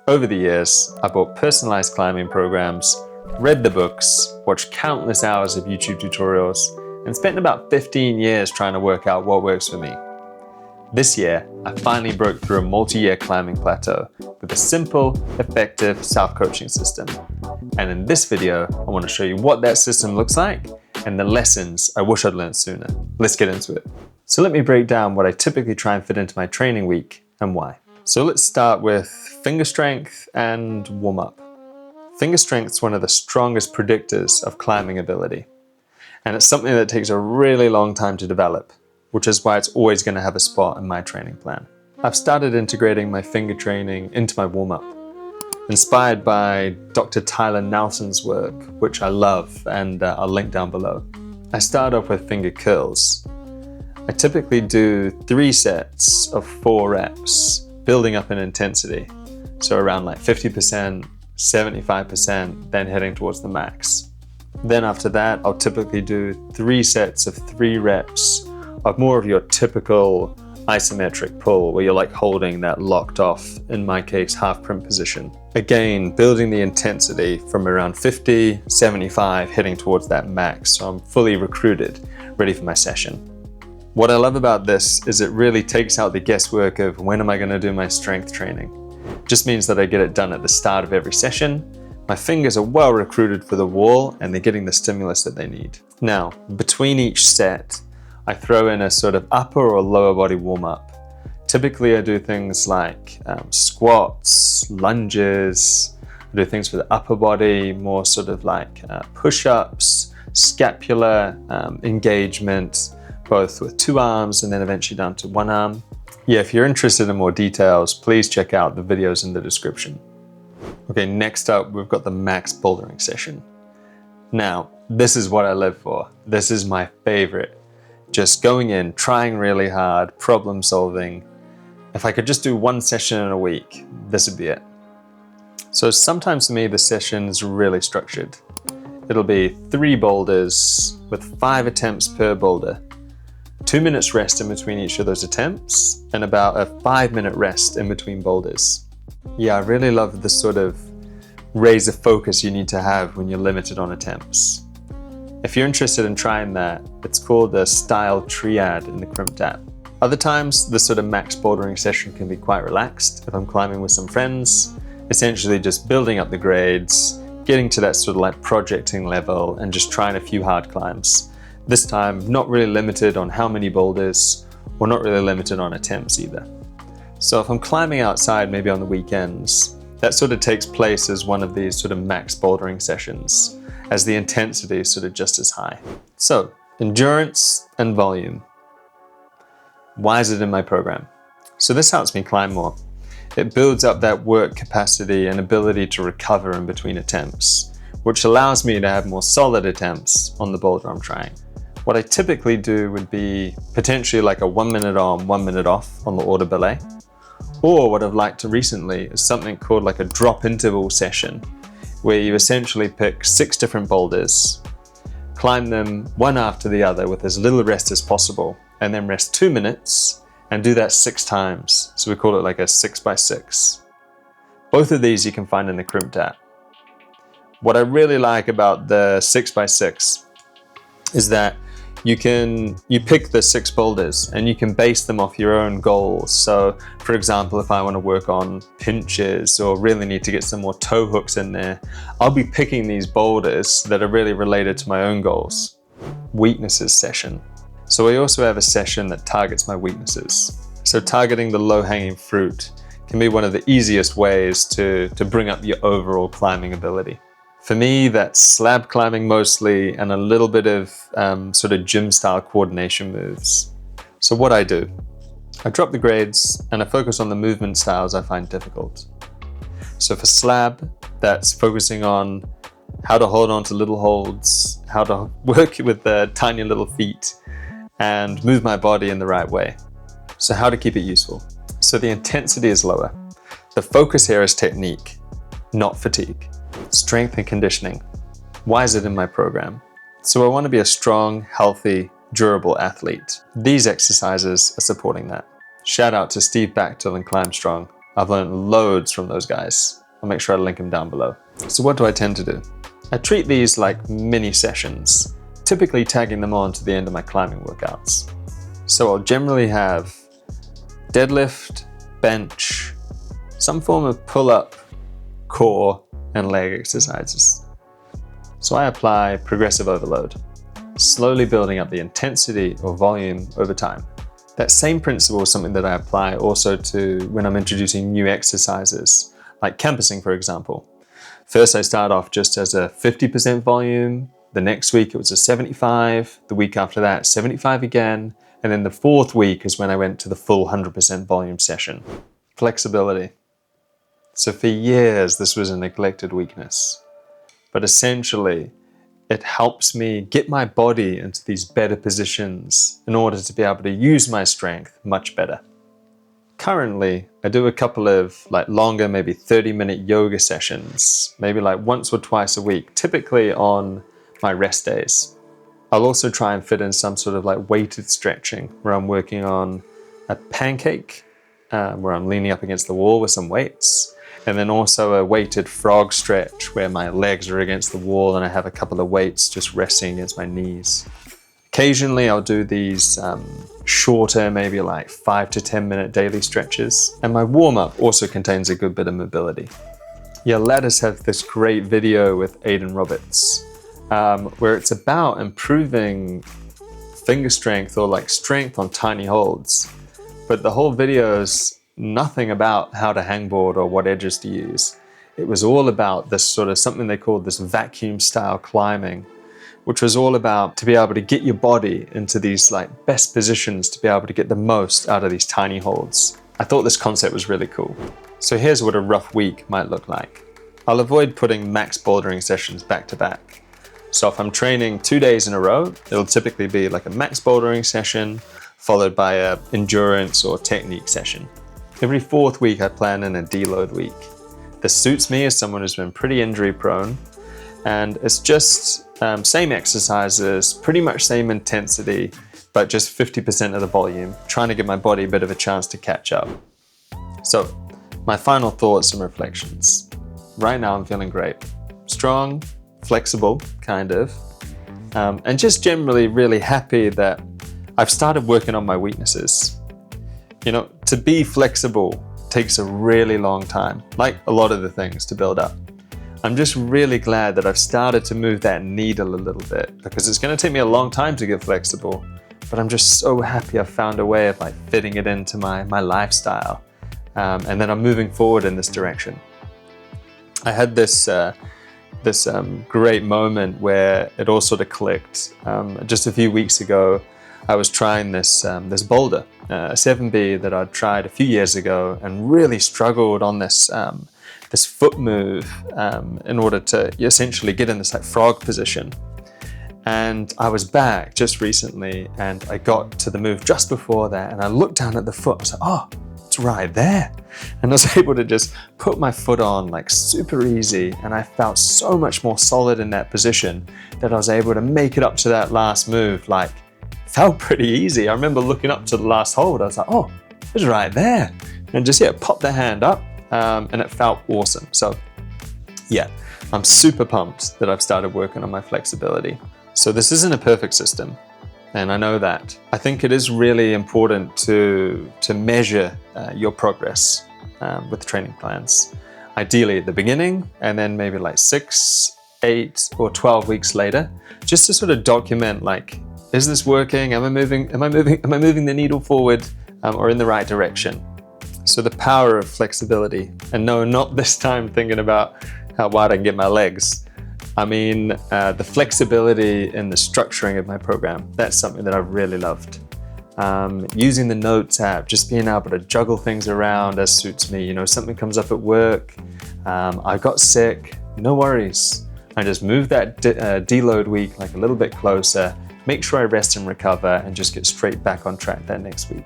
Over the years, I bought personalized climbing programs, read the books, watched countless hours of YouTube tutorials, and spent about 15 years trying to work out what works for me. This year, I finally broke through a multi-year climbing plateau with a simple, effective self-coaching system. And in this video, I want to show you what that system looks like and the lessons I wish I'd learned sooner. Let's get into it. So let me break down what I typically try and fit into my training week and why. So let's start with finger strength and warm up. Finger strength is one of the strongest predictors of climbing ability. And it's something that takes a really long time to develop, which is why it's always going to have a spot in my training plan. I've started integrating my finger training into my warm up, inspired by Dr. Tyler Nelson's work, which I love, and I'll link down below. I start off with finger curls. I typically do 3 sets of 4 reps, building up in intensity. So around like 50%, 75%, then heading towards the max. Then after that, I'll typically do 3 sets of 3 reps of more of your typical isometric pull, where you're like holding that locked off, in my case, half crimp position. Again, building the intensity from around 50, 75, heading towards that max. So I'm fully recruited, ready for my session. What I love about this is it really takes out the guesswork of when am I going to do my strength training. It just means that I get it done at the start of every session. My fingers are well recruited for the wall and they're getting the stimulus that they need. Now, between each set, I throw in a sort of upper or lower body warm up. Typically I do things like squats, lunges, I do things for the upper body, more sort of like push-ups, scapular engagement, both with 2 arms and then eventually down to 1 arm. Yeah, if you're interested in more details, please check out the videos in the description. Okay, next up, we've got the max bouldering session. Now, this is what I live for. This is my favorite. Just going in, trying really hard, problem solving. If I could just do 1 session in a week, this would be it. So sometimes for me, the session is really structured. It'll be 3 boulders with 5 attempts per boulder. 2 minutes rest in between each of those attempts, and about a 5-minute rest in between boulders. Yeah, I really love the sort of razor focus you need to have when you're limited on attempts. If you're interested in trying that, it's called a style triad in the Crimpd App. Other times, the sort of max bouldering session can be quite relaxed. If I'm climbing with some friends, essentially just building up the grades, getting to that sort of like projecting level and just trying a few hard climbs. This time, not really limited on how many boulders, or not really limited on attempts either. So if I'm climbing outside, maybe on the weekends, that sort of takes place as one of these sort of max bouldering sessions, as the intensity is sort of just as high. So, endurance and volume. Why is it in my program? So this helps me climb more. It builds up that work capacity and ability to recover in between attempts, which allows me to have more solid attempts on the boulder I'm trying. What I typically do would be potentially like a 1 minute on, 1 minute off on the order belay. Or what I've liked recently is something called like a drop interval session, where you essentially pick 6 different boulders, climb them one after the other with as little rest as possible, and then rest 2 minutes and do that 6 times. So we call it like a 6x6. Both of these you can find in the Crimpd App. What I really like about the 6x6 is that you pick the 6 boulders and you can base them off your own goals. So for example, if I want to work on pinches or really need to get some more toe hooks in there, I'll be picking these boulders that are really related to my own goals. Weaknesses session. So I also have a session that targets my weaknesses. So targeting the low-hanging fruit can be one of the easiest ways to bring up your overall climbing ability. For me, that's slab climbing mostly and a little bit of sort of gym style coordination moves. So what I do, I drop the grades and I focus on the movement styles I find difficult. So for slab, that's focusing on how to hold on to little holds, how to work with the tiny little feet and move my body in the right way. So how to keep it useful. So the intensity is lower. The focus here is technique, not fatigue. Strength and conditioning. Why is it in my program? So I want to be a strong, healthy, durable athlete. These exercises are supporting that. Shout out to Steve Bachtel and Climb Strong. I've learned loads from those guys. I'll make sure I link them down below. So what do I tend to do? I treat these like mini sessions, typically tagging them on to the end of my climbing workouts. So I'll generally have deadlift, bench, some form of pull-up, core, and leg exercises. So I apply progressive overload, slowly building up the intensity or volume over time. That same principle is something that I apply also to when I'm introducing new exercises, like campusing, for example. First, I start off just as a 50% volume. The next week it was a 75. The week after that, 75 again. And then the fourth week is when I went to the full 100% volume session. Flexibility. So for years, this was a neglected weakness. But essentially, it helps me get my body into these better positions in order to be able to use my strength much better. Currently, I do a couple of longer, maybe 30-minute yoga sessions, maybe once or twice a week, typically on my rest days. I'll also try and fit in some sort of weighted stretching where I'm working on a pancake, where I'm leaning up against the wall with some weights, and then also a weighted frog stretch where my legs are against the wall and I have a couple of weights just resting against my knees. Occasionally I'll do these shorter, maybe 5 to 10 minute daily stretches. And my warm-up also contains a good bit of mobility. Yeah, Lattice have this great video with Aidan Roberts, where it's about improving finger strength or strength on tiny holds. But the whole video is nothing about how to hangboard or what edges to use. It was all about this sort of something they called this vacuum style climbing, which was all about to be able to get your body into these best positions to be able to get the most out of these tiny holds. I thought this concept was really cool. So here's what a rough week might look like. I'll avoid putting max bouldering sessions back to back. So if I'm training 2 days in a row, it'll typically be a max bouldering session followed by a endurance or technique session. Every fourth week I plan in a deload week. This suits me as someone who's been pretty injury prone, and it's just same exercises, pretty much same intensity, but just 50% of the volume, trying to give my body a bit of a chance to catch up. So my final thoughts and reflections. Right now I'm feeling great. Strong, flexible, kind of, and just generally really happy that I've started working on my weaknesses. You know, to be flexible takes a really long time, like a lot of the things to build up. I'm just really glad that I've started to move that needle a little bit, because it's going to take me a long time to get flexible, but I'm just so happy I've found a way of fitting it into my lifestyle, and then I'm moving forward in this direction. I had this great moment where it all sort of clicked. Just a few weeks ago, I was trying this boulder, a 7B that I'd tried a few years ago and really struggled on this foot move in order to essentially get in this frog position. And I was back just recently and I got to the move just before that and I looked down at the foot. I was like, oh, it's right there. And I was able to just put my foot on super easy, and I felt so much more solid in that position that I was able to make it up to that last move. Felt pretty easy. I remember looking up to the last hold. I was like, oh, it's right there. And just, pop the hand up. And it felt awesome. So yeah, I'm super pumped that I've started working on my flexibility. So this isn't a perfect system, and I know that. I think it is really important to measure your progress with training plans. Ideally at the beginning, and then maybe 6, 8, or 12 weeks later, just to sort of document is this working? Am I moving the needle forward or in the right direction? So the power of flexibility, and no, not this time thinking about how wide I can get my legs. I mean, the flexibility in the structuring of my program, that's something that I've really loved. Using the Notes app, just being able to juggle things around as suits me. Something comes up at work, I got sick, no worries. I just move that deload week a little bit closer, make sure I rest and recover, and just get straight back on track that next week.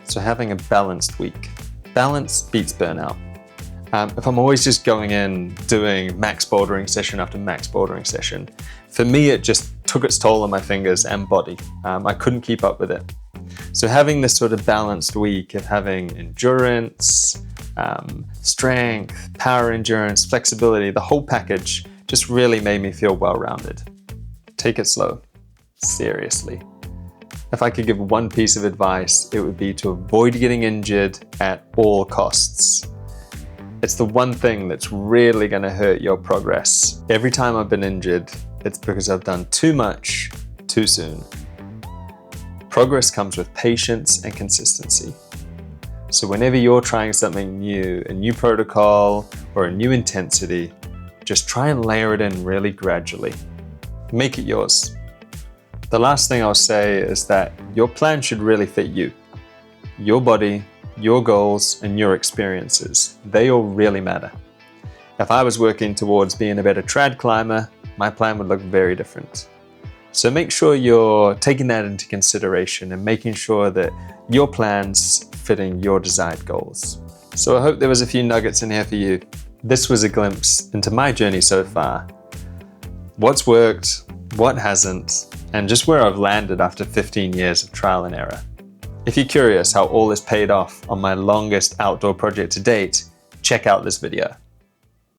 So having a balanced week. Balance beats burnout. If I'm always just going in, doing max bouldering session after max bouldering session, for me it just took its toll on my fingers and body. I couldn't keep up with it. So having this sort of balanced week of having endurance, strength, power endurance, flexibility, the whole package just really made me feel well-rounded. Take it slow. Seriously. If I could give one piece of advice, it would be to avoid getting injured at all costs. It's the one thing that's really going to hurt your progress. Every time I've been injured, it's because I've done too much, too soon. Progress comes with patience and consistency. So whenever you're trying something new, a new protocol or a new intensity, just try and layer it in really gradually. Make it yours. The last thing I'll say is that your plan should really fit you. Your body, your goals, and your experiences. They all really matter. If I was working towards being a better trad climber, my plan would look very different. So make sure you're taking that into consideration and making sure that your plan's fitting your desired goals. So I hope there was a few nuggets in here for you. This was a glimpse into my journey so far. What's worked, what hasn't, and just where I've landed after 15 years of trial and error. If you're curious how all this paid off on my longest outdoor project to date, check out this video.